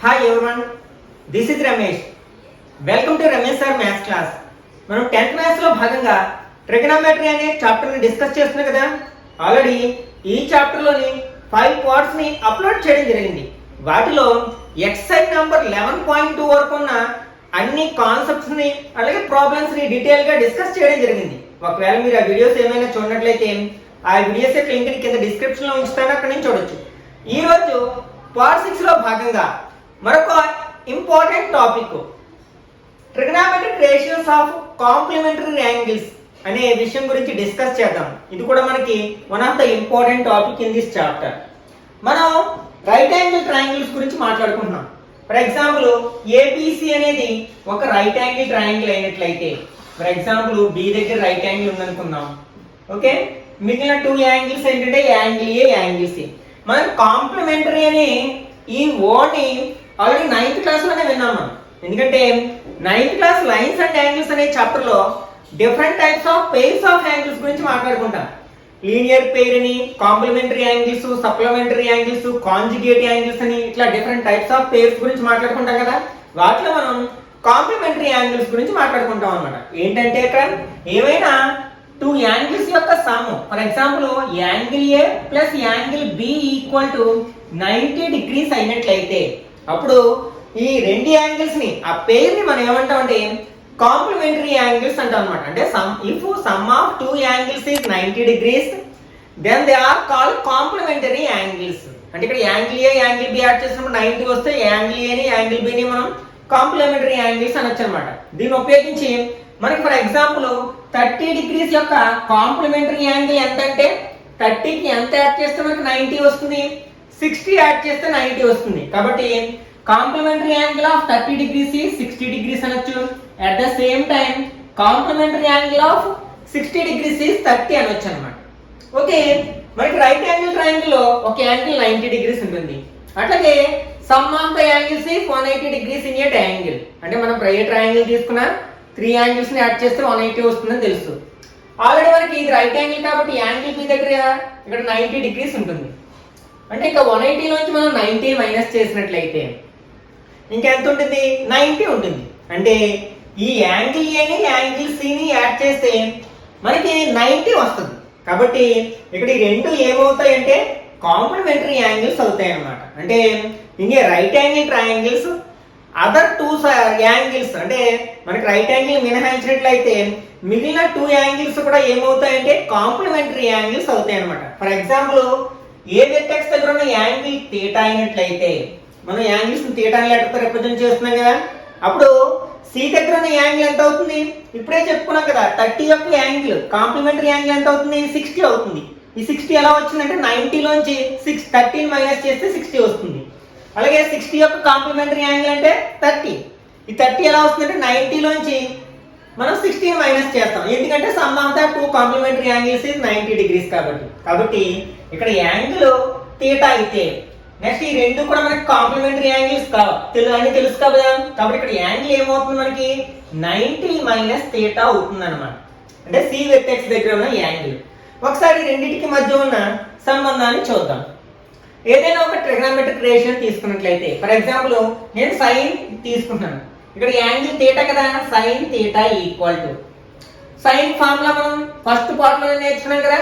Hi everyone, this is Ramesh. Welcome to Ramesh sir Maths class. మనం 10th maths లో భాగంగా trigonometry అనే chapter ని డిస్కస్ చేస్తున్నాం కదా. ఆల్రెడీ ఈ చాప్టర్ లోని 5 పార్ట్స్ ని అప్లోడ్ చేయడం జరిగింది. వాటిలో ఎక్సర్సైజ్ నంబర్ 11.2 వరకు ఉన్న అన్ని కాన్సెప్ట్స్ ని అలాగే ప్రాబ్లమ్స్ ని డీటెయిల్ గా డిస్కస్ చేయడం జరిగింది. ఒకవేళ మీరు ఆ వీడియోస్ ఏమైనా చూడనట్లయితే ఆ వీడియోస్ యొక్క లింక్ కింద డిస్క్రిప్షన్ లో ఉంచుతాను, అక్కడ నుంచి చూడొచ్చు. ఈ రోజు పార్ట్ 6 లో భాగంగా మరొక important topic trigonometric ratios of complementary angles అనే విషయం గురించి డిస్కస్ చేద్దాం. ఇది కూడా మనకి one of the important topic in this chapter. మనం రైట్ యాంగిల్ ట్రయాంగిల్స్ గురించి మాట్లాడుకుంటున్నాం. ఫర్ ఎగ్జాంపుల్ ఏబిసి అనేది ఒక రైట్ యాంగిల్ ట్రయాంగిల్ అయినట్లయితే, ఫర్ ఎగ్జాంపుల్ బి దగ్గర రైట్ యాంగిల్ ఉందనుకుందాం. ఓకే, మిగిలిన 2 యాంగిల్స్ ఏంటంటే యాంగిల్ ఏ, యాంగిల్ సి. మనం కాంప్లిమెంటరీ అనే ఈ వర్డ్ని ఆల్రెడీ 9th క్లాస్ లోనే విన్నాం మనం. ఎందుకంటే 9th class lines and angles అనే చాప్టర్ లో different types of pairs of angles గురించి మాట్లాడుకుంటాం. లీనియర్ పెయిర్ అని, complementary angles, supplementary angles, conjugate angles అని ఇట్లా డిఫరెంట్ టైప్స్ ఆఫ్ పెయిర్స్ గురించి మాట్లాడుకుంటాం కదా. వాటిలో మనం కాంప్లిమెంటరీ యాంగిల్స్ గురించి మాట్లాడుకుంటాం అన్నమాట. ఏంటంటే ఇక్కడ ఏమైనా 2 యాంగిల్స్ యొక్క sum, for example angle A plus angle B equal to 90 degrees అయినట్లయితే అప్పుడు ఈ 2 యాంగిల్స్ ని, ఆ పెయిర్ ని మనం ఏమంటాం అంటే కాంప్లిమెంటరీ యాంగిల్స్ అంటాం అన్నమాట. అంటే if sum of 2 angles is 90 degrees then they are called complementary angles. అంటే ఇక్కడ angle A angle B add చేసినప్పుడు 90 వస్తే యాంగిల్ ఏ ని యాంగిల్ బి ని మనం కాంప్లిమెంటరీ యాంగిల్స్ అనొచ్చు అన్నమాట. దీన్ని ఉపయోగించి మనకి ఫర్ ఎగ్జాంపుల్ 30 డిగ్రీస్ యొక్క కాంప్లిమెంటరీ యాంగిల్ ఎంత అంటే 30 కి ఎంత యాడ్ చేస్తే మనకి 90 వస్తుంది, 60 యాడ్ చేస్తే 90 వస్తుంది. కాబట్టి complementary angle of 30 degrees 60 degrees అనొచ్చు. At the same time complementary angle of 60 degrees 30 అనొచ్చు అన్నమాట. ఓకే, మనకి రైట్ యాంగిల్ ట్రయాంగిల్ లో ఒక యాంగిల్ 90 డిగ్రీస్ ఉంటుంది. అట్లాగే some of the angles 180 degrees in a triangle. అంటే మనం ఏ ట్రయాంగిల్ తీసుకున్నా 3 యాంగిల్స్ ని యాడ్ చేస్తే 180 వస్తుందని తెలుసు. ఆల్రెడీ మనకి ఇది రైట్ యాంగిల్ కాబట్టి యాంగిల్ బి దగ్గర ఇక్కడ 90 డిగ్రీస్ ఉంటుంది. అంటే ఇక 180 నుంచి మనం 90 మైనస్ చేసినట్లయితే ఇంకెంత ఉంటుంది, 90 ఉంటుంది. అంటే ఈ యాంగిల్ ఏని యాంగిల్ సిని యాడ్ చేస్తే మనకి 90 వస్తుంది. కాబట్టి ఇక్కడ ఈ రెండు ఏమవుతాయంటే కాంప్లిమెంటరీ యాంగిల్స్ అవుతాయి అన్నమాట. అంటే ఇంకే right angle triangles other 2 angles, అంటే మనకి రైట్ యాంగిల్ మినహాయించినట్లయితే మిగిలిన 2 యాంగిల్స్ కూడా ఏమవుతాయంటే కాంప్లిమెంటరీ యాంగిల్స్ అవుతాయి అన్నమాట. ఫర్ ఎగ్జాంపుల్ ఏ వెర్టెక్స్ దగ్గర ఉన్న యాంగిల్ థీటా అయినట్లయితే, మనం యాంగిల్స్ థీటాని లెటర్తో రిప్రజెంట్ చేస్తున్నాం కదా, అప్పుడు సి దగ్గర ఉన్న యాంగిల్ ఎంత అవుతుంది, ఇప్పుడే చెప్పుకున్నాం కదా 30 యొక్క యాంగిల్ కాంప్లిమెంటరీ యాంగిల్ ఎంత అవుతుంది, 60 అవుతుంది. ఈ 60 ఎలా వచ్చిందంటే 90 లోంచి 13 మైనస్ చేస్తే 60 వస్తుంది. అలాగే 60 యొక్క కాంప్లిమెంటరీ యాంగిల్ అంటే 30. ఈ 30 ఎలా వస్తుందంటే 90 లోంచి మనం 16 మైనస్ చేస్తాం. ఎందుకంటే sum of the 2 complementary angles is 90 degrees కాబట్టి ఇక్కడ యాంగిల్ థీటా అయితే నెక్స్ట్ ఈ రెండు కూడా మనకి కాంప్లిమెంటరీ యాంగిల్స్ అని తెలుసు కదా. కాబట్టి ఇక్కడ యాంగిల్ ఏమవుతుంది మనకి 90 మైనస్ థీటా అవుతుంది అనమాట. అంటే సి వెర్టెక్స్ దగ్గర ఉన్న యాంగిల్. ఒకసారి రెండింటికి మధ్య ఉన్న సంబంధాన్ని చూద్దాం. ఏదైనా ఒక ట్రిగనోమెట్రిక్ రేషియో తీసుకున్నట్లయితే, ఫర్ ఎగ్జాంపుల్ నేను సైన్ తీసుకుంటున్నాను. ఇక్కడ యాంగిల్ థీటా కదా, sine theta equal to sine formula మనం ఫస్ట్ పార్ట్ లో నేర్చుకున్నాం కదా.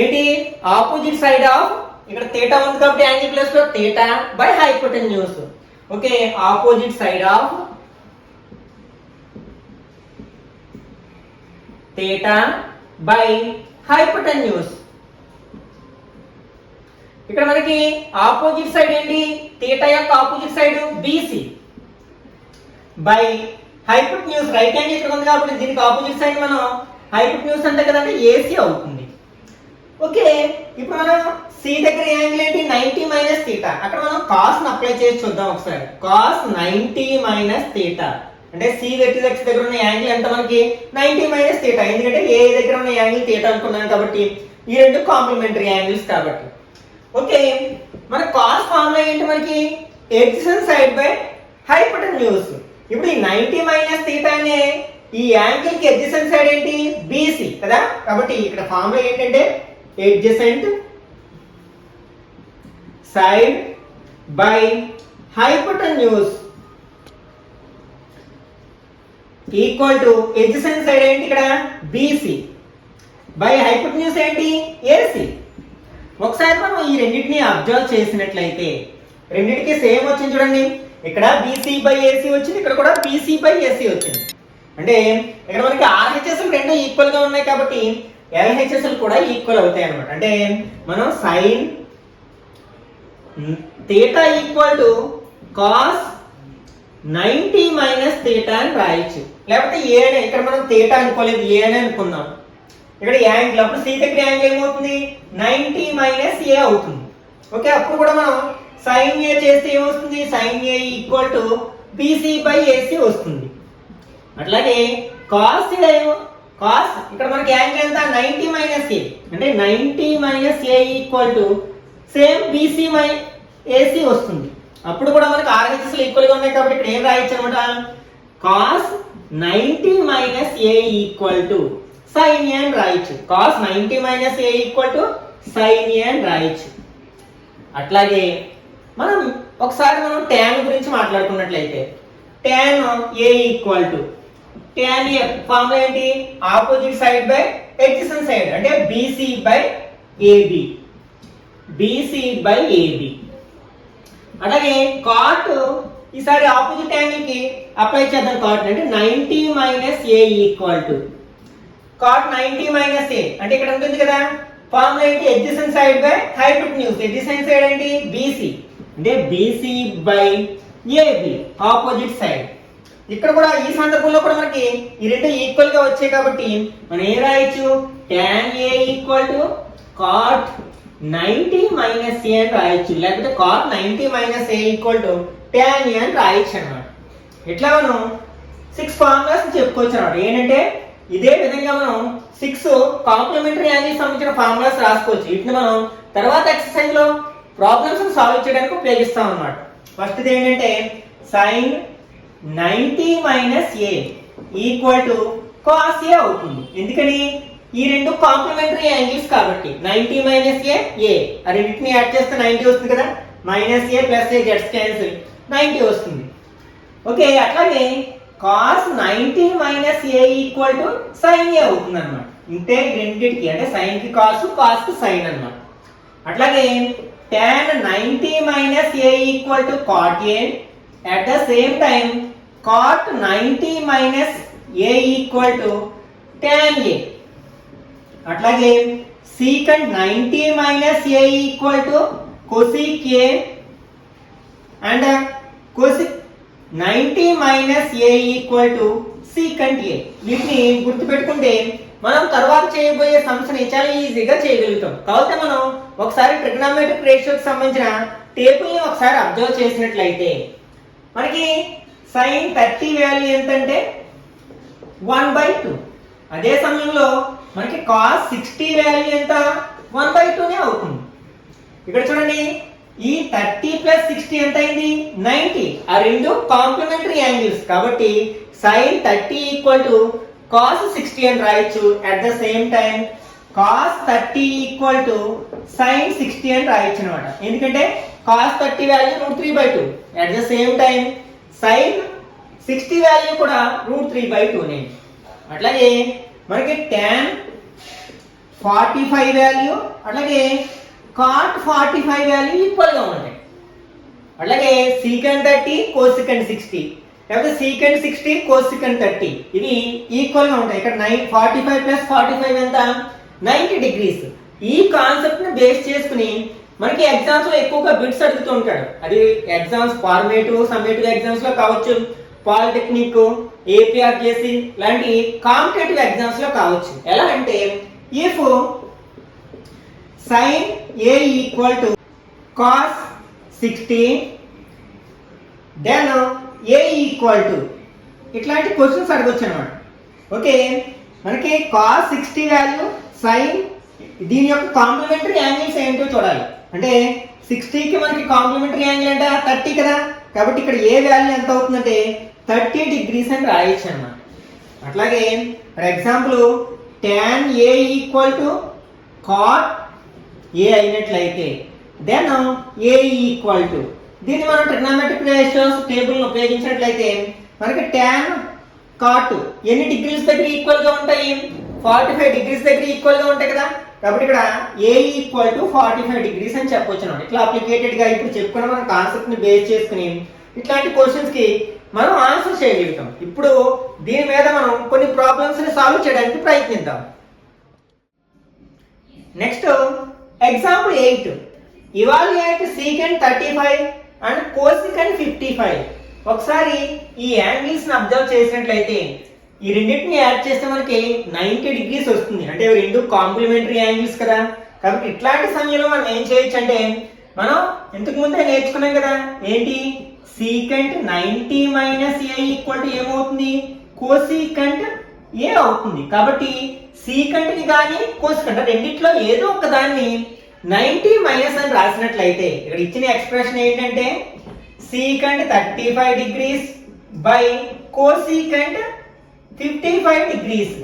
ఏంటి, ఆపోజిట్ సైడ్ ఆఫ్, ఇక్కడ థీటా ఉంది కాబట్టి యాంగిల్ ప్లస్ లో theta by hypotenuse. Okay, opposite side of theta by hypotenuse. ఇక్కడ మనకి ఆపోజిట్ సైడ్ ఏంటి, థీటా యొక్క opposite side BC by hypotenuse. Right angle ఇక్కడ ఉంది కాబట్టి దీనికి ఆపోజిట్ సైడ్ మనం హైపోటెన్యూస్ అంటే కదంటే ఏసీ అవుతుంది. ఓకే, ఇప్పుడు మనం సి దగ్గర యాంగిల్ ఏంటి 90 మైనస్ థీటా. అక్కడ మనం కాస్ ని అప్లై చేసి చూద్దాం ఒకసారి. కాస్ 90 మైనస్ థీటా అంటే సి వెర్టెక్స్ దగ్గర ఉన్న యాంగిల్ ఎంత మనకి 90 మైనస్ థీటా. ఎందుకంటే ఏ దగ్గర ఉన్న యాంగిల్ థీటా అనుకున్నాం కాబట్టి ఈ రెండు కాంప్లిమెంటరీ యాంగిల్స్ కాబట్టి. ఓకే, మన కాస్ ఫార్ములా ఏంటి మనకి ఎడ్జసెంట్ సైడ్ బై హైపోటెన్యూస్. ఇప్పుడు ఈ 90 మైనస్ థీటా అనే ఈ యాంగిల్ కి ఎడ్జసెంట్ సైడ్ ఏంటి బీసీ కదా. కాబట్టి ఇక్కడ ఫార్ములా ఏంటంటే adjacent side by hypotenuse equal to adjacent side ఏంటి ఇక్కడ బీసీ బై హైపోటెన్యూస్ ఏంటి ఏసీ. ఒకసారి మనం ఈ రెండింటిని అబ్జర్వ్ చేసినట్లయితే రెండింటికి సేమ్ వచ్చింది చూడండి. ఇక్కడ బీసీ బై ఏసీ వచ్చింది, ఇక్కడ కూడా బీసీ బై ఏసీ వచ్చింది. అంటే ఇక్కడ మనకి ఆర్హెచ్ఎస్లు రెండు ఈక్వల్ గా ఉన్నాయి కాబట్టి ఎల్హెచ్ఎస్లు కూడా ఈక్వల్ అవుతాయి అన్నమాట. అంటే మనం sign theta equal to cos 90 minus theta అని రాయొచ్చు. లేకపోతే ఏ అనే, ఇక్కడ మనం థీటా అనుకోలేదు, ఏ అని అనుకుందాం. ఇక్కడ యాంగిల్, అప్పుడు సి దగ్గర యాంగిల్ ఏమవుతుంది 90 మైనస్ ఏ అవుతుంది. ఓకే, అప్పుడు కూడా మనం సైన్ ఏ చేస్తే ఏమొస్తుంది, sine A equal to BC by AC వస్తుంది. అట్లాగే కాస్ ఇక్కడ మనకి యాంగిల్ ఎంత 90 మైనస్ ఏ, అంటే 90 minus A equal to same BC by AC వస్తుంది. అప్పుడు కూడా మనకి ఆర్హెచ్ఎస్లు ఈక్వల్ గా ఉన్నాయి కాబట్టి ఇక్కడ ఏం రాయొచ్చు అనమాట, cos 90 minus A equal to sine A అని రాయొచ్చు. Cos 90 minus A equal to sine A అని రాయొచ్చు. అట్లాగే మనం ఒకసారి ట్యాన్ గురించి మాట్లాడుకున్నట్లయితే tan A equal to tan A formula ఏంటి, opposite side by adjacent side, అంటే BC by AB, BC by AB. అలాగే కాట్ ఈసారి ఆపోజిట్ యాంగిల్ కి అప్లై చేద్దాం. కాట్ అంటే 90 minus A equal to cot 90 minus A, అంటే ఇక్కడ ఉంటుంది కదా ఫార్ములా ఏంటి, adjacent side by hypotenuse. Adjacent side ఏంటి బీసీ, అంటే BC by AB opposite side. ఇక్కడ కూడా ఈ సందర్భంలో కూడా మనకి ఈ రెండు ఈక్వల్ గా వచ్చాయి కాబట్టి మనం ఏం రాయొచ్చు, tan A equal to cot 90 minus A అని రాయొచ్చు. లేకపోతే cot 90 minus A equal to tan A అని రాయొచ్చు అన్నమాట. ఇట్లా మనం 6 ఫార్ములాస్ చెప్పుకోవచ్చు అన్నమాట. ఏంటంటే ఇదే విధంగా మనం 6 కాంప్లిమెంటరీ యాంగిల్ సంబంధించిన ఫార్ములాస్ రాసుకోవచ్చు. వీటిని మనం తర్వాత ఎక్సర్సైజ్ లో ప్రాబ్లమ్స్ సాల్వ్ చేయడానికి ఉపయోగిస్తాం అన్నమాట. ఫస్ట్ ఏంటంటే sine 90 minus A equal to cos A అవుతుంది. ఎందుకని, ఈ రెండు కాంప్లిమెంటరీ యాంగిల్స్ కాబట్టి 90 మైనస్ ఏ ఆ రెండింటిని యాడ్ చేస్తే 90 వస్తుంది కదా, minus A plus A gets cancel 90 వస్తుంది. ఓకే, అట్లాగే cos 90 minus A equal to sine A అవుతుంది అనమాట. అంటే రెండింటికి, అంటే సైన్ కి కాస్, కాస్ కి సైన్ అన్నమాట. అట్లాగే tan 90 minus A equal to cot A, at the same time cot 90 minus A equal to tan A. అట్లాగే secant 90 minus A equal to cosec A, and cosec 90 minus A equal to secant A. వీటిని గుర్తుపెట్టుకుంటే మనం తర్వాత చేయబోయే సమస్యని చాలా ఈజీగా చేయగలుగుతాం. కాబట్టి మనం ఒకసారి ట్రిగ్నోమెట్రిక్ రేషియోకి సంబంధించిన టేబుల్ ని ఒకసారి అబ్జర్వ్ చేసినట్లయితే మనకి సైన్ 30 వాల్యూ ఎంతంటే 1/2. అదే సమయంలో మనకి కాస్ 60 వాల్యూ ఎంత 1/2నే అవుతుంది. ఇక్కడ చూడండి, ఈ 30 ప్లస్ 60 ఎంత అయింది 90. ఆ రెండు కాంప్లిమెంటరీ యాంగిల్స్ కాబట్టి సైన్ 30 ఈక్వల్ టు కాస్ 60 అని రాయొచ్చు. At the same time cos 30 equal to sine 60 అని రాయొచ్చు అనమాట. ఎందుకంటే cos 30 value √3/2. At the same time sine 60 value కూడా √3/2నే. అట్లాగే మనకి tan 45 వాల్యూ అట్లాగే cot 45 వాల్యూ ఈక్వల్ గా ఉంటాయి. అట్లాగే secant 30 cosecant 60, లేకపోతే secant 60 cosecant 30 ఇవి ఈక్వల్ గా ఉంటాయి. ఇక్కడ 45 ప్లస్ 45 ఎంత 90 డిగ్రీస్. ఈ కాన్సెప్ట్ ని బేస్ చేసుకుని మనకి ఎగ్జామ్స్ లో ఎక్కువగా బిట్స్ అడుగుతూ ఉంటాడు. అది ఎగ్జామ్స్ ఫార్మేటివ్ సమ్మేటివ్ ఎగ్జామ్స్ లో కావచ్చు, పాలిటెక్నిక్, ఏపీఆర్జేసీ లాంటి కాంపిటేటివ్ ఎగ్జామ్స్ లో కావచ్చు. ఎలా అంటే if sin a equal to cos 60 then a equal to ఇట్లాంటి క్వశ్చన్స్ అడగొచ్చు అన్నమాట. ఓకే, మనకి cos 60 వాల్యూ sin దీని యొక్క కాంప్లిమెంటరీ యాంగిల్స్ ఏంటో చూడాలి. అంటే 60 కి మనకి కాంప్లిమెంటరీ యాంగిల్ అంటే 30 కదా, కాబట్టి ఇక్కడ ఏ వాల్యూ ఎంత అవుతుందంటే 30 డిగ్రీస్ అని రాయొచ్చు అన్నమాట. అట్లాగే for example tan a equal to cot ఏ అయినట్లయితే దెన్ ఏ ఈక్వల్ టు దీన్ని మనం ట్రిగ్నోమెట్రిక్ రేషియోస్ టేబుల్ ఉపయోగించినట్లయితే మనకి tan cot ఎన్ని డిగ్రీస్ దగ్గర ఈక్వల్ గా ఉంటాయి? 45 డిగ్రీస్ దగ్గర ఈక్వల్ గా ఉంటాయి కదా. కాబట్టి ఇక్కడ a ఈక్వల్ టు 45 డిగ్రీస్ అని చెప్పొచ్చు అన్నమాట. ఇట్లా అప్లికేటెడ్ గా ఇప్పుడు చెప్పుకున్న మన కాన్సెప్ట్ ని బేస్ చేసుకుని ఇట్లాంటి క్వశ్చన్స్ కి మనం ఆన్సర్ చేయగలుగుతాం. ఇప్పుడు దీని మీద మనం కొన్ని ప్రాబ్లమ్స్ ని సాల్వ్ చేయడానికి ప్రయత్నిద్దాం. Next example 8. Evaluate secant 35 and cosecant 55. ఒకసారి ఈ యాంగిల్స్ ని అబ్జర్వ్ చేసినట్లయితే ఈ రెండింటిని యాడ్ చేస్తే మనకి 90 డిగ్రీస్ వస్తుంది. అంటే రెండు కాంప్లిమెంటరీ యాంగిల్స్ కదా. కాబట్టి ఇట్లాంటి సమయంలో మనం ఏం చేయొచ్చు అంటే మనం ఇంతకు ముందే నేర్చుకున్నాం కదా, ఏంటి secant 90 minus A equal to ఏమవుతుంది? కోసికెంట్ ఏ అవుతుంది. కాబట్టి సీకెంట్ ని కానీ కోసికెంట్ రెండిట్లో ఏదో ఒక దాన్ని 90 మైనస్ అని రాసినట్లయితే ఇక్కడ ఇచ్చిన ఎక్స్ప్రెషన్ ఏంటంటే secant 35 degrees by cosecant 55 degrees.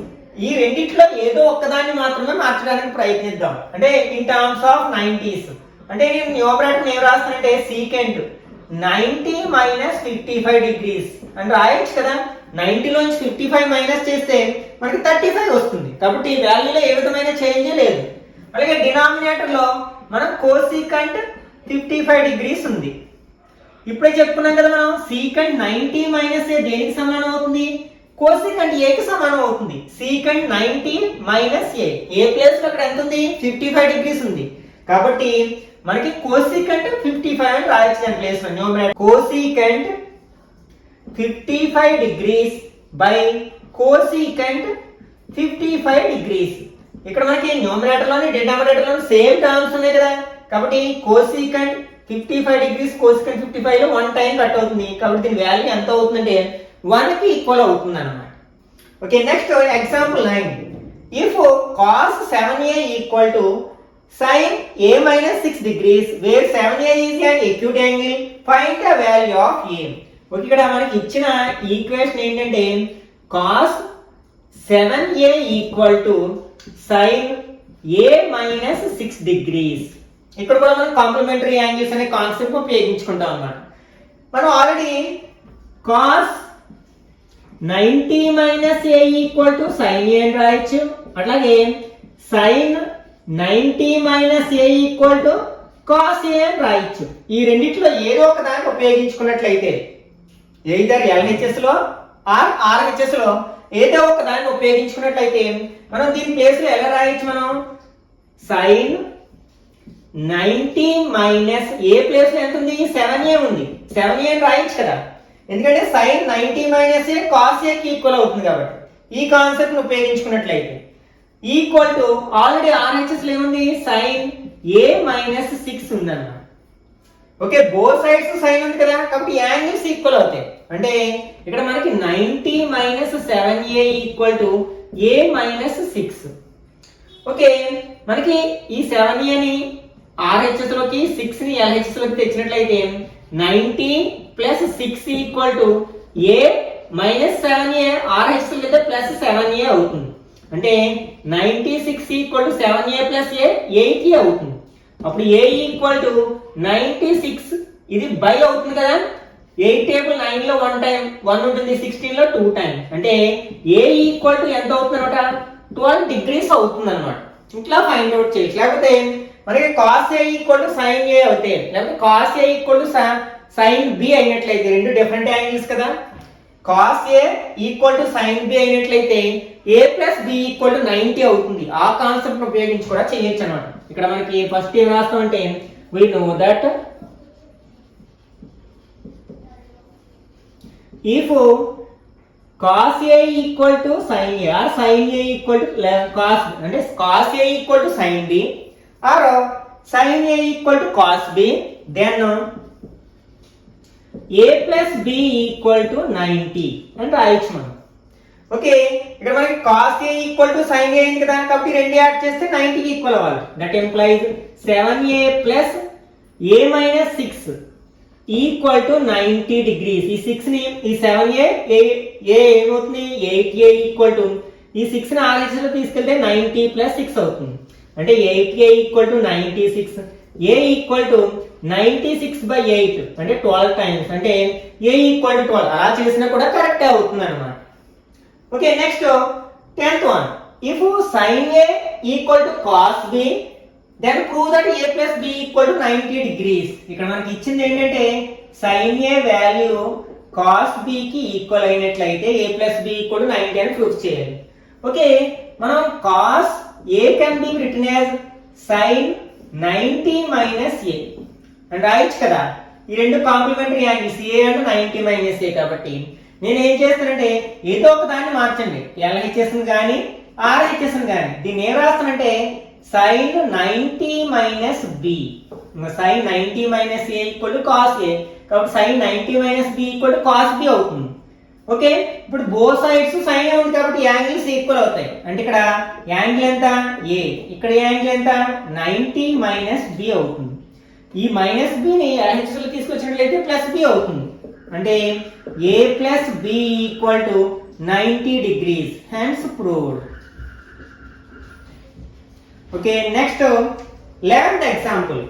ఈ రెండిట్లో ఏదో ఒక్కదాన్ని మాత్రమే మార్చడానికి ప్రయత్నిద్దాం. అంటే ఇన్ టర్మ్స్ ఆఫ్ 90s. అంటే నేను న్యూమరేటర్ ఏం రాస్తానంటే సీకెంట్ 90 మైనస్ 55 డిగ్రీస్ అని రాయొచ్చు కదా. 90 లోంచి 55 మైనస్ చేస్తే మనకి 35 వస్తుంది. కాబట్టి ఈ వాల్యూలో ఏ విధమైన చేంజ్ లేదు. అలాగే డినామినేటర్ లో మనం కోసికెంట్ 55 డిగ్రీస్ ఉంది. ఇప్పుడే చెప్పుకున్నాం కదా మనం సీకెంట్ 90 మైనస్ ఏ దేనికి సమానం అవుతుంది? కోసికెంట్ ఏ కి సమానం అవుతుంది. సీకెంట్ 90 మైనస్ ఏ, ఏ ప్లేస్ లో అక్కడ ఎంత ఉంది? 55 డిగ్రీస్ ఉంది. కాబట్టి మనకి కోసికెంట్ 55 అని రాయొచ్చు దాని ప్లేస్ లో. Numerator cosecant 55 degrees by cosecant 55 degrees. ఇక్కడ మనకి న్యూమరేటర్ లోని డినామినేటర్ లోని సేమ్ టర్మ్స్ ఉన్నాయి కదా. కాబట్టి కోసికెంట్ 55 డిగ్రీస్ కోసికెంట్ 55 లో 1 టైం కట్ అవుతుంది. కాబట్టి దీని వాల్యూ ఎంత అవుతుందంటే 1 కి ఈక్వల్ అవుతుంది అన్నమాట. Okay, next example 9. If cos 7a equal to sin a minus 6 degrees where 7a is an acute angle, find the value of a. Okay, ఇక్కడ మనకి ఇచ్చిన ఈక్వేషన్ ఏంటంటే cos 7a equal to sin a minus 6 degrees. ఇక్కడ కూడా మనం complementary angles అనే concept ఉపయోగించుకుంటాం అన్నమాట. మనం already cos 90 minus a equal to sin a అని రాయొచ్చు. అట్లాగే sin 90 minus A equal to cos ఏ అని రాయొచ్చు. ఈ రెండిట్లో ఏదో ఒక దాన్ని ఉపయోగించుకున్నట్లయితే ఎయిదర్ LHS లో ఆర్ RHS లో ఏదో ఒక దాన్ని ఉపయోగించుకున్నట్లయితే మనం దీని ప్లేస్ లో ఎలా రాయొచ్చు? మనం sin 90 మైనస్ ఏ ప్లేస్ లో ఎంత ఉంది? 7a ఉంది. 7a అని రాయొచ్చు కదా, ఎందుకంటే sin 90 minus A cos A కి ఈక్వల్ అవుతుంది. కాబట్టి ఈ కాన్సెప్ట్ ని ఉపయోగించుకున్నట్లయితే ఈక్వల్ టు ఆల్రెడీ RHS లో ఏముంది? sin a మైనస్ 6 ఉందన్నమాట. ఓకే, బోత్ సైడ్స్ సైన్ ఉంది కదా, కాబట్టి యాంగిల్స్ ఈక్వల్ అవుతాయి. అంటే ఇక్కడ మనకి 90 minus 7a equal to a minus 6. Okay, మనకి ఈ 7a ని RHS లోకి 6 ని LHS లోకి తెచ్చినట్లయితే 90 plus 6 equal to a minus 7a RHS లేదా ప్లస్ 7a అవుతుంది. అంటే 96 equal to 7a plus a 80 అవుతుంది. అప్పుడు a ఈక్వల్ టు 96, ఇది బై అవుతుంది కదా. 8 టేబుల్ 9 లో 1 టైం 1 ఉంటుంది, 16 లో 2 టైం. అంటే a ఈక్వల్ టు ఎంత అవుతుంది అనమాట? 12 డిగ్రీస్ అవుతుంది అనమాట. ఇట్లా ఫైండ్ అవుట్ చేయొచ్చు. లేకపోతే మనకి cos a equal to sin a అవుతాయి, లేకపోతే cos a equal to sin b అయినట్లయితే రెండు డిఫరెంట్ యాంగిల్స్ కదా. cos a equal to sin b అయినట్లయితే a plus b equal to 90 అవుతుంది. ఆ కాన్సెప్ట్ ఉపయోగించి కూడా చేయొచ్చు అన్నమాట. ఇక్కడ మనకి ఫస్ట్ ఏం రాస్తాం అంటే we know that if cos a equal to sin a or sin a equal to cos, అంటే cos a equal to sin b or sin a equal to cos b, then a plus b equal to 90 అని రాయొచ్చు మనం. Okay, ఇక్కడ మనకి cos a equal to sin a అయింది కదా, కాబట్టి రెండు యాడ్ చేస్తే 90 కి ఈక్వల్ అవ్వాలి. That implies 7a plus a minus 6 equal to 90 degrees. ఈ 6 ని ఈ 7a ఏమవుతుంది? 8a ఈక్వల్ టు ఈ 6 ని RHS లో తీసుకెళ్తే 90 ప్లస్ 6 అవుతుంది. అంటే 8a equal to 96, a equal to 96/8 అంటే 12 టైమ్స్ అంటే a ఈక్వల్ టు 12 అలా చేసినా కూడా కరెక్ట్ అవుతుంది అనమాట. Okay next 10th one if sin a equal to cos b then prove that a plus b equal to 90 degrees. ఇక్కడ మనకి ఇచ్చింది ఏంటంటే sin a value cos b కి ఈక్వల్ అయినట్లయితే a plus b equal to 90 అని prove చేయాలి. Okay మనం cos a can be written as sin 90 minus a అని రాయొచ్చు కదా. ఈ రెండు complementary angles a and 90 minus a కాబట్టి నేను ఏం చేస్తానంటే ఏదో ఒక దాన్ని మార్చండి, LHS కానీ RHS కానీ. దీన్ని ఏం రాస్తానంటే sin 90 minus b sin 90 minus a equal to cos a కాబట్టి sin 90 minus b equal to cos b అవుతుంది. ఓకే ఇప్పుడు బోత్ సైడ్స్ sin ఏ ఉంది కాబట్టి యాంగిల్స్ ఈక్వల్ అవుతాయి. అంటే ఇక్కడ యాంగిల్ ఎంత a, ఇక్కడ యాంగిల్ ఎంత 90 minus b అవుతుంది. ఈ మైనస్ b ని LHS లో తీసుకొచ్చినట్లయితే ప్లస్ b అవుతుంది. అంటే a plus b equal to 90 degrees hence proved. Okay, next 11th example.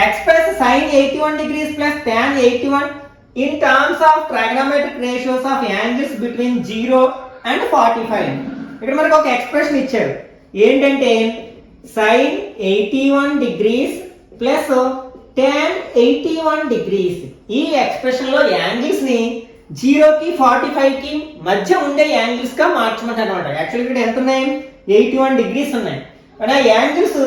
Express sin 81 degrees plus tan 81 in terms of trigonometric ratios of angles between 0 and 45. ఇక్కడ మనకు ఒక expression ఇచ్చారు ఏంటంటే sin 81 degrees plus tan 81 degrees. ఈ expression లో angles ని 0 కి 45 కి మధ్య ఉండే యాంగిల్స్ గా మార్చమంటారు అన్నమాట. యాక్చువల్లీ ఇక్కడ ఎంత ఉన్నాయి 81 degrees ఉన్నాయి. అంటే యాంగిల్స్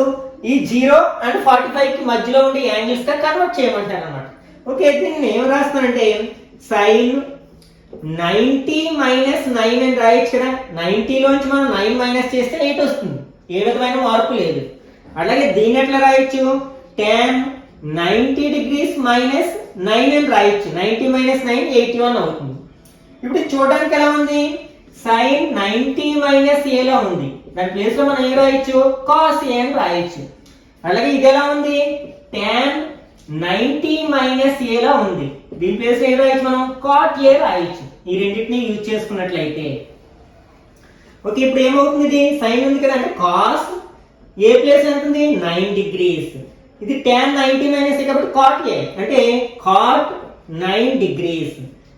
ఈ 0 అండ్ 45 కి మధ్యలో ఉండే యాంగిల్స్ గా కన్వర్ట్ చేయమంటారు అన్నమాట. ఓకే దీన్ని ఏం రాస్తానంటే sin 90 minus 9 అని రాయొచ్చు కదా. 90 లోంచి మనం 9 మైనస్ చేస్తే 8 వస్తుంది. ఏ విధమైన మార్పు లేదు. అలాగే దీన్ని ఎట్లా రాయొచ్చు tan 90 degrees minus 9 అని రాయొచ్చు. 90 minus 9 81 అవుతుంది. ఇప్పుడు చూడడానికి ఎలా ఉంది sin 90 minus a లా ఉంది. దాని ప్లేస్ లో మనం ఏం రాయొచ్చు cos a అని రాయొచ్చు. అలాగే ఇది ఎలా ఉంది tan 90 minus a లా ఉంది. దీని ప్లేస్ లో ఏం రాయొచ్చు మనం cot a రాయొచ్చు. ఈ రెండింటిని యూజ్ చేసుకున్నట్లయితే ఓకే ఇప్పుడు ఏమవుతుంది ఇది sin ఉంది కదా అంటే cos a ప్లేస్ ఎంత ఉంది 9 degrees. ఇది tan 90 minus a కాబట్టి cot a అంటే cot 9 degrees.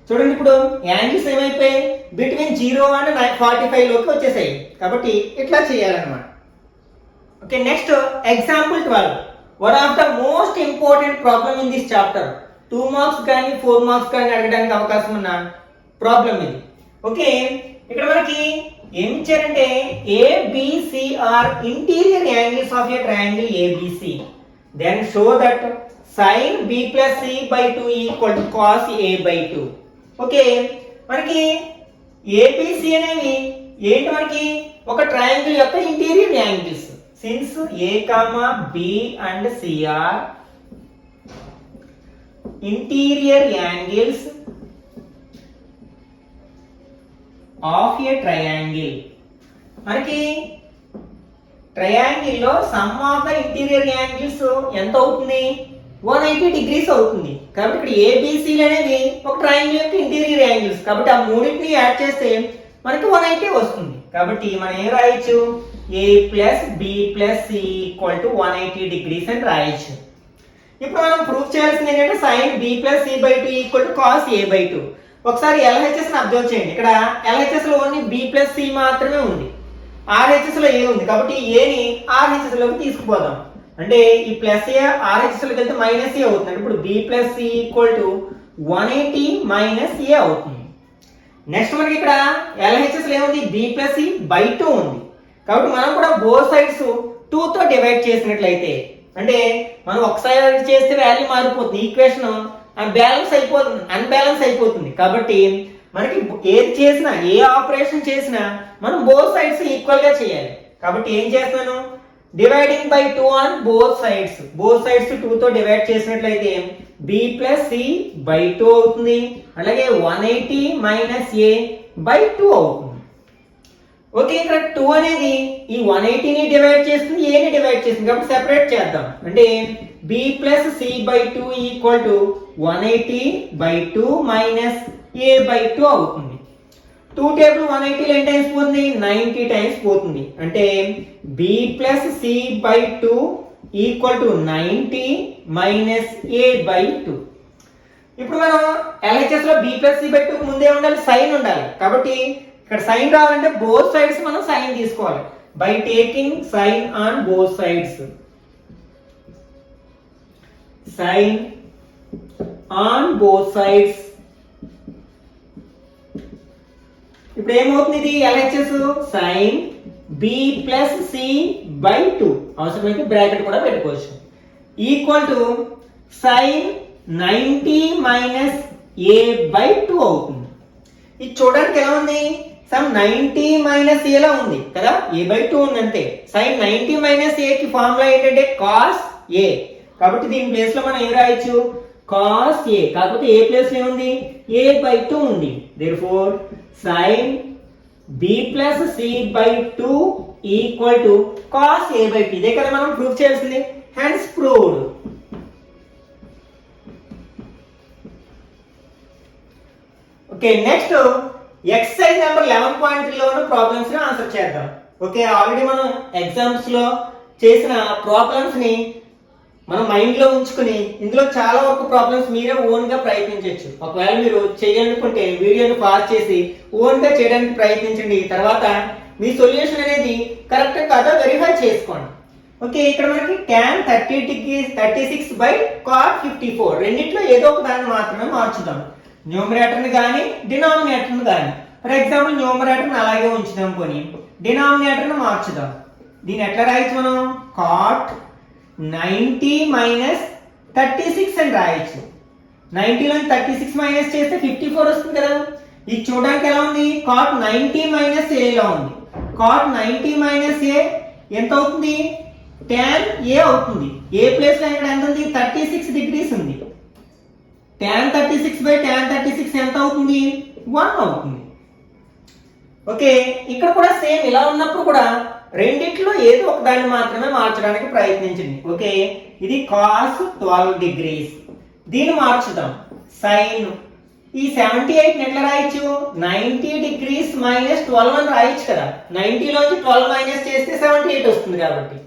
చూడండి ఇప్పుడు యాంగిల్స్ ఏమైపోయాయి బిట్వీన్ 0 అండ్ 45 లోకి వచ్చేసాయి కాబట్టి ఇట్లా చేయాలన్నమాట. Okay next example 12. One of the most important problem in this chapter. 2 marks కానీ 4 మార్క్స్ కానీ అడగడానికి అవకాశం ఉన్న ప్రాబ్లం ఇది. ఓకే ఇక్కడ మనకి ఏం ఇచ్చారంటే ABC are interior angles of a triangle ABC. Then show that sin b plus c by 2 equal to cos a by 2. Okay మనకి ABC అనేవి ఏంటి మనకి ఒక ట్రయాంగిల్ యొక్క interior angles. Since a, b and c are interior angles of a triangle. మనకి triangle లో some of the interior angles ఎంత అవుతుంది 180 degrees అవుతుంది. కాబట్టి ఇక్కడ ABC అనేది ఒక ట్రయాంగిల్ యొక్క ఇంటీరియర్ యాంగిల్స్ కాబట్టి ఆ మూడింటిని యాడ్ చేస్తే మనకి 180 వస్తుంది. కాబట్టి మనం ఏం రాయొచ్చు a plus b plus c equal to 180 degrees అని రాయొచ్చు. ఇప్పుడు మనం ప్రూఫ్ చేయాల్సింది ఏంటంటే sin b plus c by 2 equal to cos a by 2. ఒకసారి LHS ని అబ్జర్వ్ చేయండి. ఇక్కడ LHS లో ఓన్లీ b plus c మాత్రమే ఉంది. RHS లో a ఉంది కాబట్టి a ని RHS లోకి తీసుకుపోదాం. అంటే ఈ ప్లస్ ఏ RHS లోకి వెళ్తే మైనస్ ఏ అవుతుంది. ఇప్పుడు b plus c equal to 180 minus a అవుతుంది. నెక్స్ట్ మనకి ఇక్కడ LHS లో ఏముంది b plus c by 2 ఉంది. కాబట్టి మనం కూడా బోత్ సైడ్స్ 2 తో డివైడ్ చేసినట్లయితే అంటే మనం ఒక సైడ్ చేస్తే వాల్యూ మారిపోతుంది. ఈక్వేషన్ అన్బ్యాలెన్స్ అయిపోతుంది. కాబట్టి మనకి ఏది చేసినా ఏ ఆపరేషన్ చేసినా మనం బోత్ సైడ్స్ ఈక్వల్ గా చేయాలి. కాబట్టి ఏం చేస్తున్నాను dividing by 2 on both sides 2 తో డివైడ్ చేసినట్లయితే b plus c by 2 అవుతుంది. అలాగే 180 minus a by 2 అవుతుంది. ఓకే ఇక్కడ 2 అనేది ఈ 180 ని డివైడ్ చేస్తుంది a ని డివైడ్ చేస్తుంది కాబట్టి సెపరేట్ చేద్దాం. అంటే b plus c by 2 equal to 180 by 2 minus a by 2 అవుతుంది. 2 టేబుల్ 180 లో ఎన్ని టైమ్స్ పోతుంది 90 టైమ్స్ పోతుంది. అంటే b plus c by 2 equal to 90 minus A by 2. ఇప్పుడు మనం LHS లో b ప్లస్ c బై 2 ముందే ఉండాలి, సైన్ ఉండాలి. కాబట్టి ఇక్కడ సైన్ రావాలంటే బోత్ సైడ్స్ మనం సైన్ తీసుకోవాలి. By taking sine on both sides, sine on both sides. ఇప్పుడు ఏమవుతుంది, ఇది LHS sine b plus C by 2, అవసరమైతే బ్రాకెట్ కూడా పెట్టుకోవచ్చు, equal to sine 90 minus A by 2 అవుతుంది. ఇది చూడడానికి ఎలా ఉంది, సమ్ 90 మైనస్ ఏలా ఉంది కదా, ఏ బై 2 ఉంది అంతే. సైన్ 90 మైనస్ ఏ కి ఫార్ములా ఏంటంటే కాస్ ఏ. కాబట్టి దీని ప్లేస్ లో మనం ఏం రాయొచ్చు, కాస్ ఏ. కాకపోతే ఏ ప్లేస్ లో ఏముంది, ఏ బై 2 ఉంది. Therefore sine b plus C by 2 equal to cos A by 2. ఇదే కదా మనం ప్రూఫ్ చేయాల్సింది. Hence proved. Okay, next exercise number 11.3 లో ఉన్న ప్రాబ్లమ్స్ ని ఆన్సర్ చేద్దాం. ఓకే, ఆల్రెడీ మనం ఎగ్జామ్స్ లో చేసిన ప్రాబ్లమ్స్ ని మనం మైండ్ లో ఉంచుకుని ఇందులో చాలా వరకు ప్రాబ్లమ్స్ మీరే ఓన్ గా ప్రయత్నించవచ్చు. ఒకవేళ మీరు చేయాలనుకుంటే వీడియోని పాస్ చేసి ఓన్ గా చేయడానికి ప్రయత్నించండి. తర్వాత మీ సొల్యూషన్ అనేది కరెక్ట్ కాదో వెరిఫై చేసుకోండి. ఓకే, ఇక్కడ మనకి tan 30 degrees 36 బై cot 54 రెండిట్లో ఏదో ఒక దాన్ని మాత్రమే మార్చుదాం. న్యూమరేటర్ ని కానీ డినామినేటర్ ని కానీ. ఫర్ ఎగ్జాంపుల్ న్యూమరేటర్ ని అలాగే ఉంచుదాం, కొని డినామినేటర్ ని మార్చుదాం. దీన్ని ఎట్లా రాయొచ్చు మనం, cot 90 మైనస్ 36 అని రాయొచ్చు. 90 లో 36 మైనస్ చేస్తే 54 వస్తుంది కదా. ఇది చూడడానికి ఎలా ఉంది, cot 90 మైనస్ ఏ లా ఉంది. cot 90 మైనస్ ఏ ఎంత అవుతుంది, tan ఏ అవుతుంది. ఏ ప్లేస్ లో ఇక్కడ ఎంత ఉంది, 36 డిగ్రీస్ ఉంది. tan 36 బై tan 36 ఎంత అవుతుంది, 1 అవుతుంది. ఓకే, ఇక్కడ కూడా సేమ్ ఇలా ఉన్నప్పుడు కూడా రెండిట్లో ఏదో ఒక దాన్ని మాత్రమే మార్చడానికి ప్రయత్నించండి. ఓకే, ఇది cos 12 డిగ్రీస్, దీన్ని మార్చుదాం. సైన్ ఈ 78 ని ఎట్లా రాయొచ్చు, 90 డిగ్రీస్ మైనస్ 12 అని రాయొచ్చు కదా. 90 లోంచి 12 మైనస్ చేస్తే 78 వస్తుంది. కాబట్టి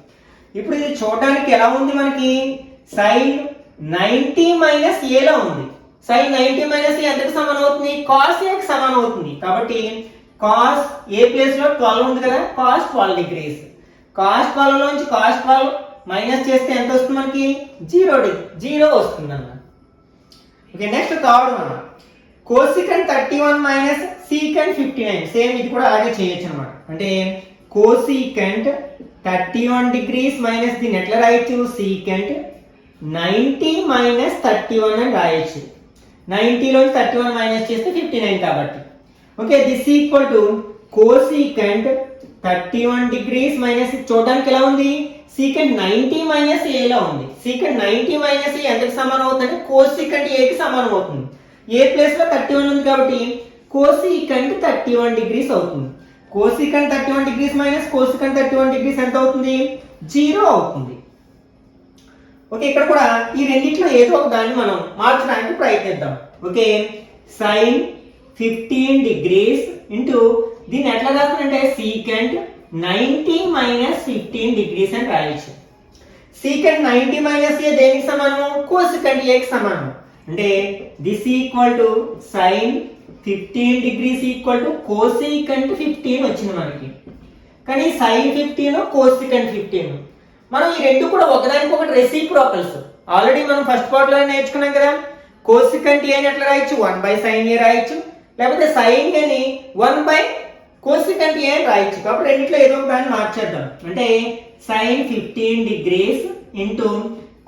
ఇప్పుడు ఇది చూడడానికి ఎలా ఉంది, మనకి సైన్ 90 మైనస్ ఏలా ఉంది. సైన్ 90 మైనస్ ఏ ఎంతకు సమానం అవుతుంది, cos a కి సమానం అవుతుంది. కాబట్టి cos a ప్లేస్ లో 12 ఉంది కదా, cos 12 డిగ్రీస్. cos 12 లోంచి cos 12 మైనస్ చేస్తే ఎంత వస్తుంది మనకి, 0 వస్తుంది అన్నమాట. Okay, next third one, cosecant 31 minus secant 59. Same ఇది కూడా అలాగే చేయొచ్చు అనమాట. అంటే కోసికెంట్ 31 డిగ్రీస్ మైనస్ దీన్ని ఎట్లా రాయొచ్చు, సీకెంట్ 90 మైనస్ 31 అని రాయొచ్చు. 90 లోంచి 31 మైనస్ చేస్తే 59 కాబట్టి. Okay, this equal to cosecant 31 degrees minus, చూడడానికి ఎలా ఉంది, సీకెంట్ 90 మైనస్ ఏ లా ఉంది. సీకెంట్ 90 మైనస్ ఏ ఎంతకు సమానం అవుతుంది, కోసికెంట్ ఏ కి సమానం అవుతుంది. ఏ ప్లేస్ లో 31 ఉంది కాబట్టి కోసికెంట్ 31 డిగ్రీస్ అవుతుంది. Cosecant 31 degrees minus cosecant 31 degrees ఎంత అవుతుంది, 0 అవుతుంది. ఓకే, ఇక్కడ కూడా ఈ రెండిట్లో ఏదో ఒక దాన్ని మనం మార్చడానికి ప్రయత్నిద్దాం. ఓకే, సైన్ 15 డిగ్రీస్ ఇంటూ దీన్ని ఎట్లా రాస్తానంటే సీకెంట్ 90 మైనస్ 15 డిగ్రీస్ అని రాయొచ్చు. సీకెంట్ 90 మైనస్ ఏ దేనికి సమానం, కోసికెంట్ ఏ కి సమానం. అంటే this equal to sine 15 degrees equal to cosecant 15 వచ్చింది మనకి. కానీ సైన్ 15 కోసికెంట్ 15 మనం ఈ రెండు కూడా ఒకదానికొకటి రెసిప్రోకల్స్. ఆల్రెడీ మనం ఫస్ట్ పార్ట్ లో నేర్చుకున్నాం కదా. కోసికెంట్ ఏ ని ఎట్లా రాయొచ్చు, 1 బై సైన్ ఏ రాయొచ్చు, లేకపోతే సైన్ ఏ ని 1 బై కోసికెంట్ ఏ అని రాయొచ్చు. కాబట్టి రెండిట్లో ఏదో ఒక దాన్ని మార్చేద్దాం. అంటే సైన్ 15 డిగ్రీస్ ఇంటూ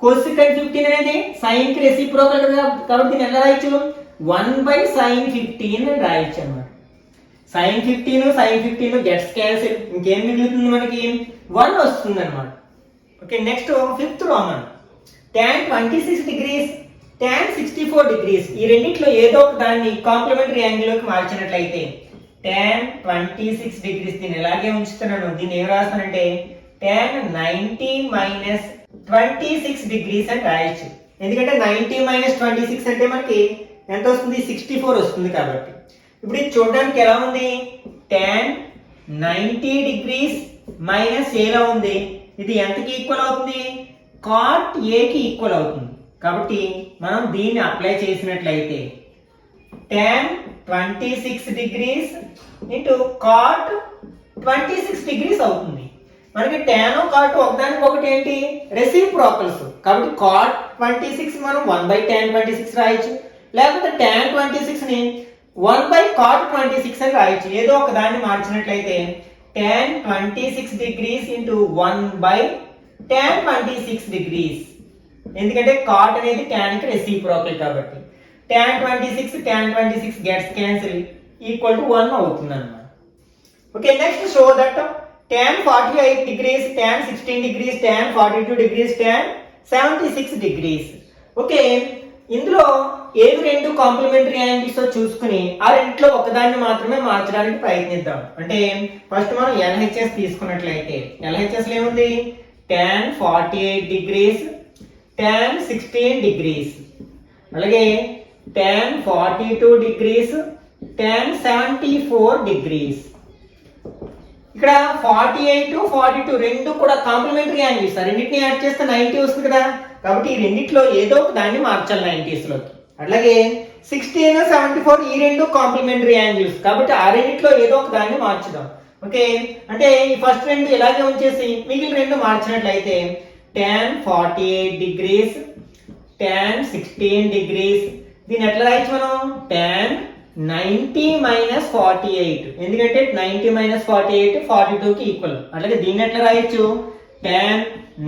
కోసికెంట్ 15 అనేది సైన్ కి రెసిప్రోకల్ కాబట్టి దీన్ని ఎలా రాయొచ్చు, 1 బై సైన్ 15 అని రాయొచ్చు అన్నమాట. సైన్ 15 గెట్స్ క్యాన్సిల్, ఇంకేం మిగులుతుంది మనకి, 1 వస్తుంది అనమాట. Okay, next fifth Roman, tan 26 degrees tan 64 degrees. ఈ రెండిట్లో ఏదో ఒక దాన్ని కాంప్లిమెంటరీ యాంగిల్ లోకి మార్చినట్లయితే tan 26 డిగ్రీస్ దీన్ని ఎలాగే ఉంచుతున్నాను. దీన్ని ఏం రాస్తానంటే tan 90 మైనస్ 26 డిగ్రీస్ అని రాయొచ్చు. ఎందుకంటే 90 మైనస్ 26 అంటే మనకి ఎంత వస్తుంది, 64 వస్తుంది. కాబట్టి ఇప్పుడు ఇది చూడడానికి ఎలా ఉంది, tan 90 డిగ్రీస్ మైనస్ ఏలా ఉంది, ఇది ఎంతకి ఈక్వల్ అవుతుంది, కాట్ ఏకి ఈక్వల్ అవుతుంది. కాబట్టి మనం దీన్ని అప్లై చేసినట్లయితే tan 26 degrees into cot 26 degrees అవుతుంది. మనకి tan కాట్ ఒకదానికి ఒకటి ఏంటి, రెసిప్రోకల్స్. కాబట్టి కాట్ 26 మనం 1/tan 26 రాయొచ్చు, లేకపోతే tan 26 ని 1/cot 26 అని రాయొచ్చు. ఏదో ఒక దాన్ని మార్చినట్లయితే tan 26 degrees into 1/tan 26 degrees. ఎందుకంటే cot అనేది tan కి రెసిప్రోకల్ కాబట్టి tan 26 gets cancelled equal to 1 అవుతుంది అన్నమాట. Okay, next show that tan 48 degrees, tan 16 degrees, tan 42 degrees, tan 76 degrees. Okay, ఇందులో ఏవి రెండు కాంప్లిమెంటరీ యాంగిల్స్ చూసుకుని ఆ రెండిట్లో ఒకదాన్ని మాత్రమే మార్చడానికి ప్రయత్నిద్దాం. అంటే ఫస్ట్ మనం LHS తీసుకున్నట్లయితే LHS లో ఏముంది, tan 48 degrees, tan 16 degrees, అలాగే tan 42 degrees, tan 74 degrees. ఇక్కడ 48 42 రెండు కూడా కాంప్లిమెంటరీ యాంగిల్స్. రెండింటిని యాడ్ చేస్తే 90 వస్తుంది కదా. కాబట్టి ఈ రెండిట్లో ఏదో ఒక దాన్ని మార్చాలి 90s లోకి. అలాగే 16 74 ఈ రెండు కాంప్లిమెంటరీ యాంగిల్స్ కాబట్టి ఆ రెండిట్లో ఏదో ఒక దాన్ని మార్చుదాం. ఓకే, అంటే ఈ ఫస్ట్ రెండు ఇలాగే ఉంచేసి మిగిలిన రెండు మార్చినట్లయితే tan 48 degrees, tan 16 degrees. దీన్ని ఎట్లా రాయొచ్చు మనం, tan 90 - 48. ఎందుకంటే 90 - 48 42 కి ఈక్వల్. అలాగే దీన్ని ఎట్లా రాయొచ్చు, tan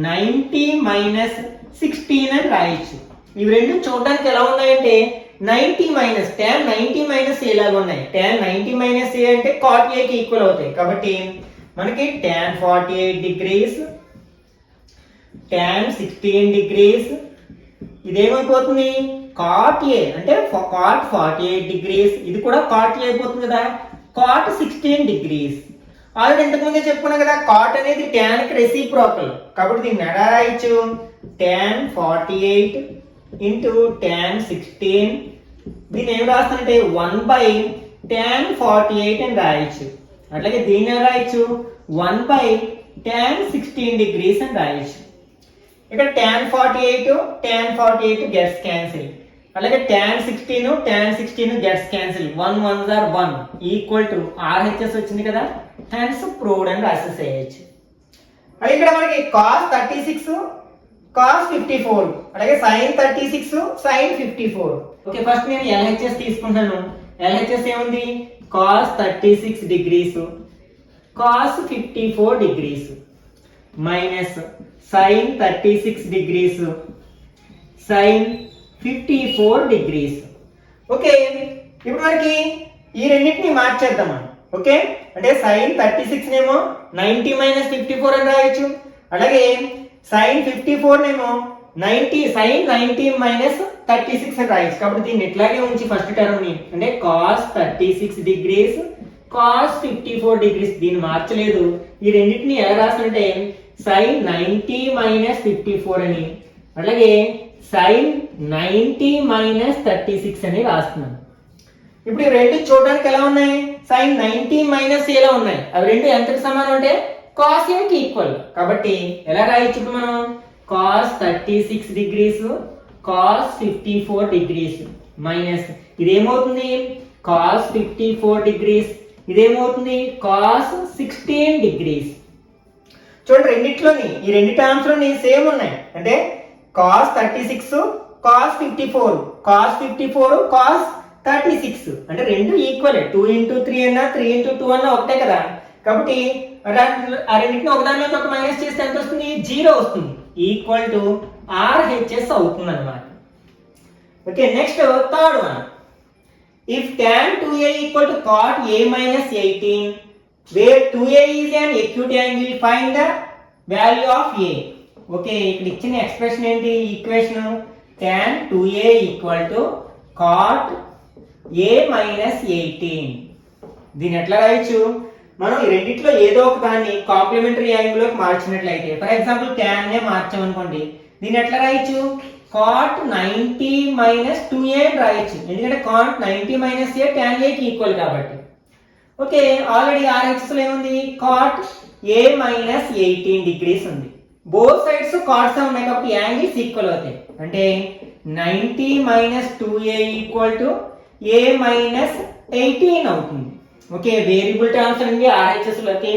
90 - 16 అని రాయొచ్చు. ఇవి రెండు చూడడానికి ఎలా ఉన్నాయంటే 90 మైనస్ tan 90 మైనస్ ఏ లాగా ఉన్నాయి. tan 90 మైనస్ ఏ అంటే cot a కి ఈక్వల్ అవుతాయి. కాబట్టి మనకి tan 48 degrees, tan 16 degrees. ఇదేమైపోతుంది, cot a అంటే cot 48 degrees. ఇది కూడా cot a అయిపోతుంది కదా, cot 16 degrees. ఆల్రెడీ ఇంతకుముందే చెప్పుకున్నాం కదా, cot అనేది tan కి రెసిప్రోకల్. కాబట్టి దీన్ని ఎలా రాయొచ్చు, tan 48 ఇంటూ tan 16. దీన్ని ఏం రాస్తానంటే 1/tan 48 అని రాయొచ్చు. అట్లాగే దీన్ని ఏం రాయొచ్చు, 1/tan 16 degrees అని రాయొచ్చు. ఇక్కడ tan 48 gets cancelled. అలాగే tan 16 gets cancelled. 1 1s are 1 equal to RHS వచ్చింది కదా, hence proved అని రాసేసేయచ్చు. అలాగే ఇక్కడ మనకి cos 36 cos 54 అలాగే sin 36 sin 54. ఓకే, ఫస్ట్ నేను LHS తీసుకుంటాను. LHS ఏముంది, cos 36 degrees, cos 54 degrees minus sin 36 degrees, sin 54 degrees. Okay, ఇప్పుడు మనకి ఈ రెండింటిని మార్చేద్దాం. ఓకే, అంటే sin 36 నేమో 90 - 54 అని రాయొచ్చు. అలాగే sin 54 నేమో sin 90 - 36 అని రాయొచ్చు. కాబట్టి దీన్ని ఇట్లాగే ఉంచి ఫస్ట్ టర్మ్ ని అంటే cos 36 degrees, cos 54 degrees. దీన్ని మార్చలేదు. ఈ రెండింటిని ఎలా రాస్తుంటే sin 90 - 54 అని, అలాగే sin 90 - 36 అని రాస్తున్నాను. ఇప్పుడు ఈ రెండు చూడడానికి ఎలా ఉన్నాయి, sin 90 - a లా ఉన్నాయి. అవి రెండు ఎంతకి సమానం అంటే cos a కి ఈక్వల్. కాబట్టి ఎలా రాయొచ్చు ఇప్పుడు మనం, cos 36 degrees, cos 54 degrees minus ఇదేమవుతుంది cos 54 degrees, ఇదేమవుతుంది cos 16 degrees. చూడండి రెండిట్లోని ఈ రెండు టర్మ్స్ లోని సేమ్ ఉన్నాయి. అంటే cos 36 cos 54 cos 54 cos 36 అంటే రెండు ఈక్వల్. 2 × 3 అన్నా 3 × 2 అన్నా ఒకటే కదా. కాబట్టి ఆ రెండింటిని ఒకదాని మీద ఒక మైనస్ చేస్తే ఎంత వస్తుంది, 0 వస్తుంది. ఈక్వల్ టు RHS అవుతుంది అన్నమాట. Okay, next third one. If tan 2a equal to cot a - 18 where 2a is an acute angle, find the value of a. Okay, ఇక్కడ ఇచ్చిన ఎక్స్ప్రెషన్ ఏంటి, equation tan 2a equal to cot a - 18. దీన్ని ఎట్లా రాయొచ్చు, మనం ఈ రెండిట్లో ఏదో ఒక దాన్ని కాంప్లిమెంటరీ యాంగిల్ లోకి మార్చినట్లయితే ఫర్ ఎగ్జాంపుల్ tan నే మార్చామనుకోండి, దీన్ని ఎట్లా రాయొచ్చు, cot 90 - 2a అని రాయొచ్చు. ఎందుకంటే cot 90 - a tan a కి ఈక్వల్ కాబట్టి. ఓకే, ఆల్రెడీ RHS లో ఏముంది, cot a - 18 degrees ఉంది. బోత్ సైడ్స్ కార్డ్స్ ఉన్నాయి కాబట్టి యాంగిల్స్ ఈక్వల్ అవుతాయి. అంటే 90 minus 2a equal to a minus 18 అవుతుంది. ఓకే, వేరియబుల్ టర్మ్స్ అన్ని ఆర్హెచ్ఎస్ లోకి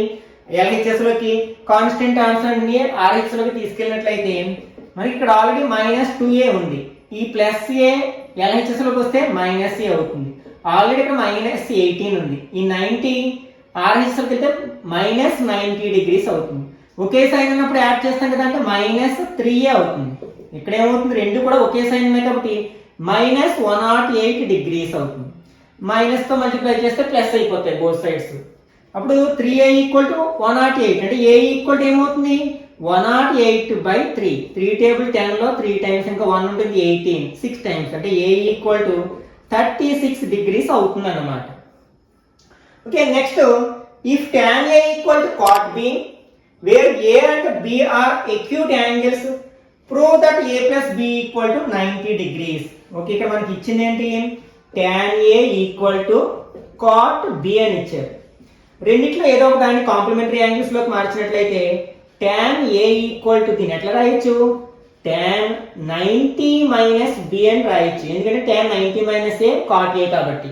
ఎల్హెచ్ఎస్ లోకి కాన్స్టెంట్ టర్మ్స్ అన్ని ఆర్హెచ్ లోకి తీసుకెళ్ళినట్లయితే మనకి ఇక్కడ ఆల్రెడీ మైనస్ 2a ఉంది. ఈ ప్లస్ ఏ ఎల్హెచ్ఎస్ లోకి వస్తే మైనస్ ఏ అవుతుంది. ఆల్రెడీ ఇక్కడ మైనస్ 18 ఉంది. ఈ 90 ఆర్హెచ్ఎస్ లోకి వెళ్తే మైనస్ 90 డిగ్రీస్ అవుతుంది. ఒకే సైన్ ఉన్నప్పుడు యాడ్ చేస్తాం కదా, అంటే మైనస్ 3a అవుతుంది. ఇక్కడ ఏమవుతుంది, రెండు కూడా ఒకే సైన్ ఉన్నాయి కాబట్టి మైనస్ 108 డిగ్రీస్ అవుతుంది. మైనస్ తో మల్టిప్లై చేస్తే ప్లస్ అయిపోతాయి బోత్ సైడ్స్. అప్పుడు 3a ఈక్వల్ టు 108 అంటే a ఈక్వల్ టు ఏమవుతుంది 108/3. 3 టేబుల్ 10 లో 3 టైమ్స్ ఇంకా 1 ఉంటుంది 18, 6 టైమ్స్ అంటే a ఈక్వల్ టు 36 డిగ్రీస్ అవుతుంది అన్నమాట. Okay, next if tan a equal to cot b where a and b are acute angles, prove that a plus b equal to 90 degrees. Okay, ఇక్కడ మనకి ఇచ్చింది ఏంటి, tan a equal to cot b అని ఇచ్చారు. రెండిట్లో ఏదో ఒక దాన్ని కాంప్లిమెంటరీ యాంగిల్స్ లోకి మార్చినట్లయితే tan a ఈక్వల్ టు దీన్ని ఎట్లా రాయొచ్చు, tan 90 మైనస్ b అని రాయొచ్చు. ఎందుకంటే tan 90 minus a cot a కాబట్టి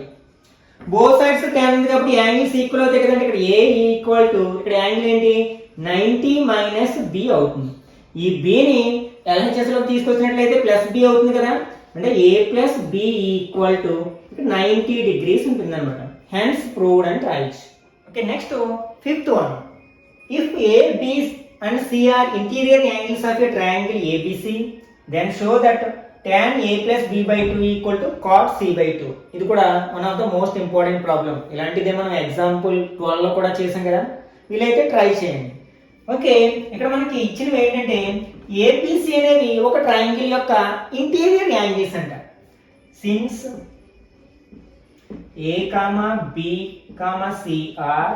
బోత్ సైడ్స్ tan ఉంది కాబట్టి యాంగిల్స్ ఈక్వల్ అవుతాయి కదండి. ఇక్కడ a ఈక్వల్ టు ఇక్కడ యాంగిల్ ఏంటి 90 మైనస్ b అవుతుంది. ఈ b ని ఎల్హెచ్ఎస్ లోకి తీసుకొచ్చినట్లయితే ప్లస్ b అవుతుంది కదా, అంటే a plus b equal to 90 degrees ఉంటుంది అనమాట. హెన్స్ ప్రూవ్డ్ అని రాయొచ్చు. Okay, next fifth one. If a b and c are interior angles of a triangle ABC, then show that tan a plus b by 2 equal to cot c by 2. ఇది కూడా one of the most important problem. ఇలాంటిదే మనం example 12 లో కూడా చేసాం కదా, వీలైతే try చేయండి. ఓకే, ఇక్కడ మనకి ఇచ్చినవి ఏంటంటే ఏబిసి అనేవి ఒక ట్రయాంగిల్ యొక్క ఇంటీరియర్ యాంగిల్స్ అంట. Since a, b, c are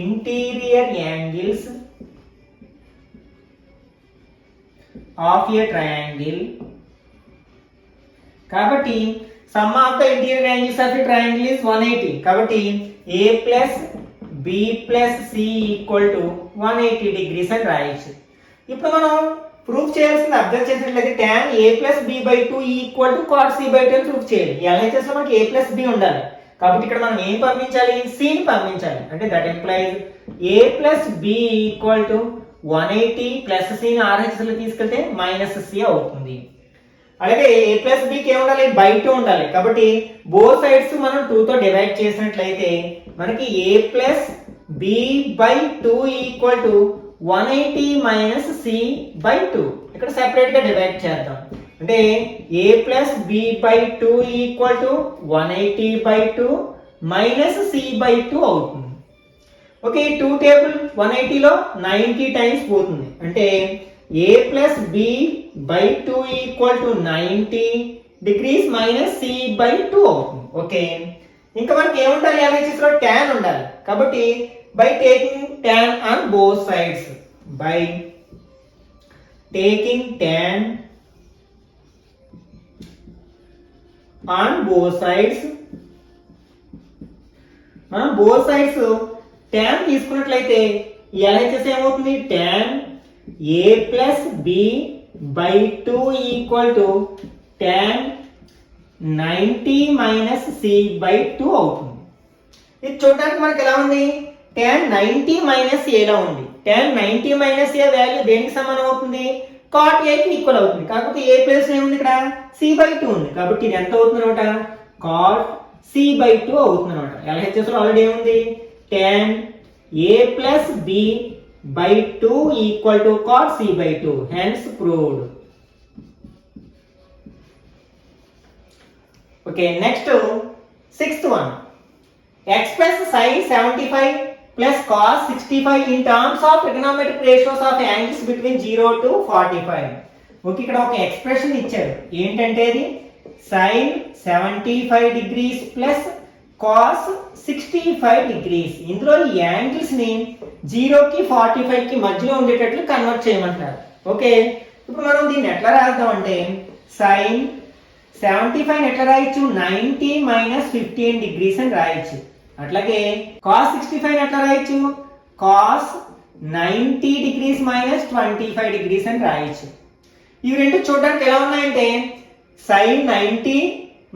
interior angles of a triangle, కాబట్టి some of the interior angles of a triangle is 180. కాబట్టి a plus b plus c equal to 180 degrees అని రాయొచ్చు. ఇప్పుడు మనం ప్రూఫ్ చేయాల్సింది observe చేసినట్లయితే tan a plus b by 2 equal to cot c by 2 అని proof చేయాలి. ఎల్హెచ్ఎస్ లో మనకి a ప్లస్ b ఉండాలి కాబట్టి ఇక్కడ మనం ఏం పంపించాలి, c ని పంపించాలి. అంటే that implies a plus b equal to 180 plus c ని ఆర్హెచ్ఎస్ లో తీసుకెళ్తే మైనస్ c అవుతుంది. అలాగే a ప్లస్ b కి ఏముండాలి, బై 2 ఉండాలి. కాబట్టి బోత్ సైడ్స్ మనం 2 తో డివైడ్ చేసినట్లయితే మనకి a plus b by 2 equal to 180 minus c by 2. ఇక్కడ సెపరేట్ గా డివైడ్ చేద్దాం. అంటే a plus b by 2 equal to 180 by 2 minus c by 2 అవుతుంది. ఓకే, 2 టేబుల్ 180 లో 90 టైమ్స్ పోతుంది. అంటే a plus b by 2 equal to 90 degrees minus c by 2 అవుతుంది. Okay, ఇంకా మనకి ఏముండాలి, ఎల్హెచ్ఎస్ లో tan ఉండాలి. కాబట్టి by taking tan on both sides, by taking tan on both sides, మనం బోత్ సైడ్స్ tan తీసుకున్నట్లయితే ఎల్హెచ్ఎస్ ఏమవుతుంది, tan a plus b by 2 equal to tan 90 minus c by 2 అవుతుంది. ఇది చూడడానికి మనకి ఎలా ఉంది, tan 90 మైనస్ a లా ఉంది. tan 90 మైనస్ a వాల్యూ దేనికి సమానం అవుతుంది, cot a కి ఈక్వల్ అవుతుంది. కాకపోతే a ప్లస్ ఏముంది, ఇక్కడ c బై 2 ఉంది. కాబట్టి ఇది ఎంత అవుతుంది అనమాట, cot c బై 2 అవుతుంది అనమాట. ఎల్హెచ్ఎస్ లో ఆల్రెడీ ఏముంది, tan a plus b by 2 equal to cot c by 2. Hence proved. Okay, next sixth one. Express sin 75 plus cos 65 in terms of trigonometric ratios of angles between 0 to 45. Okay, ఇక్కడ ఒక expression ఇచ్చారు. ఏంటంటే ఇది sin 75 degrees plus cos 65 degrees. ఇందులో ఈ angles ని 0 కి 45 కి మధ్యలో ఉండేటట్లు కన్వర్ట్ చేయమంటారు. ఓకే, ఇప్పుడు మనం దీన్ని ఎట్లా రాద్దాం అంటే sin 75 ఎట్లా రాయొచ్చు, 90 మైనస్ 15 డిగ్రీస్ అని రాయొచ్చు. అట్లాగే cos 65 ఎట్లా రాయొచ్చు, cos 90 degrees మైనస్ 25 degrees అని రాయొచ్చు. ఇవి రెండు చూడడానికి ఎలా ఉన్నాయంటే sin 90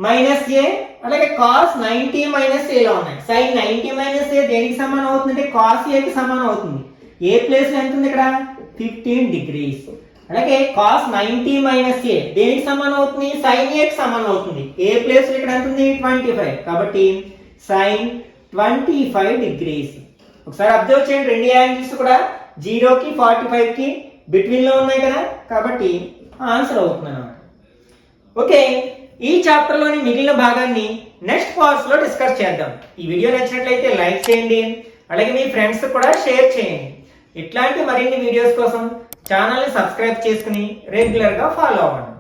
మైనస్ ఏ అలాగే cos 90 మైనస్ ఏలా ఉన్నాయి. sin 90 మైనస్ ఏ దేనికి సమానం అవుతుంది అంటే cos ఏకి సమానం అవుతుంది. ఏ ప్లేస్ లో ఎంత ఉంది ఇక్కడ 15 degrees. అలాగే cos 90 మైనస్ ఏ దేనికి సమానం అవుతుంది sin ఏకి సమానం అవుతుంది. ఏ ప్లేస్ లో ఇక్కడ ఎంత ఉంది 25. కాబట్టి sin 25 degrees. ఒకసారి అబ్జర్వ్ చేయండి, రెండు యాంగిల్స్ కూడా 0 కి 45 కి బిట్వీన్ లో ఉన్నాయి కదా, కాబట్టి ఆన్సర్ అవుతుంది అన్నమాట. ఓకే, ఈ చాప్టర్ లోని మిగిలిన భాగాన్ని నెక్స్ట్ పార్ట్స్ లో డిస్కస్ చేద్దాం. ఈ వీడియో నచ్చినట్లయితే లైక్ చేయండి, అలాగే మీ ఫ్రెండ్స్ కూడా షేర్ చేయండి. ఇట్లాంటి మరిన్ని వీడియోస్ కోసం ఛానల్ ని సబ్స్క్రైబ్ చేసుకుని రెగ్యులర్ గా ఫాలో అవ్వండి.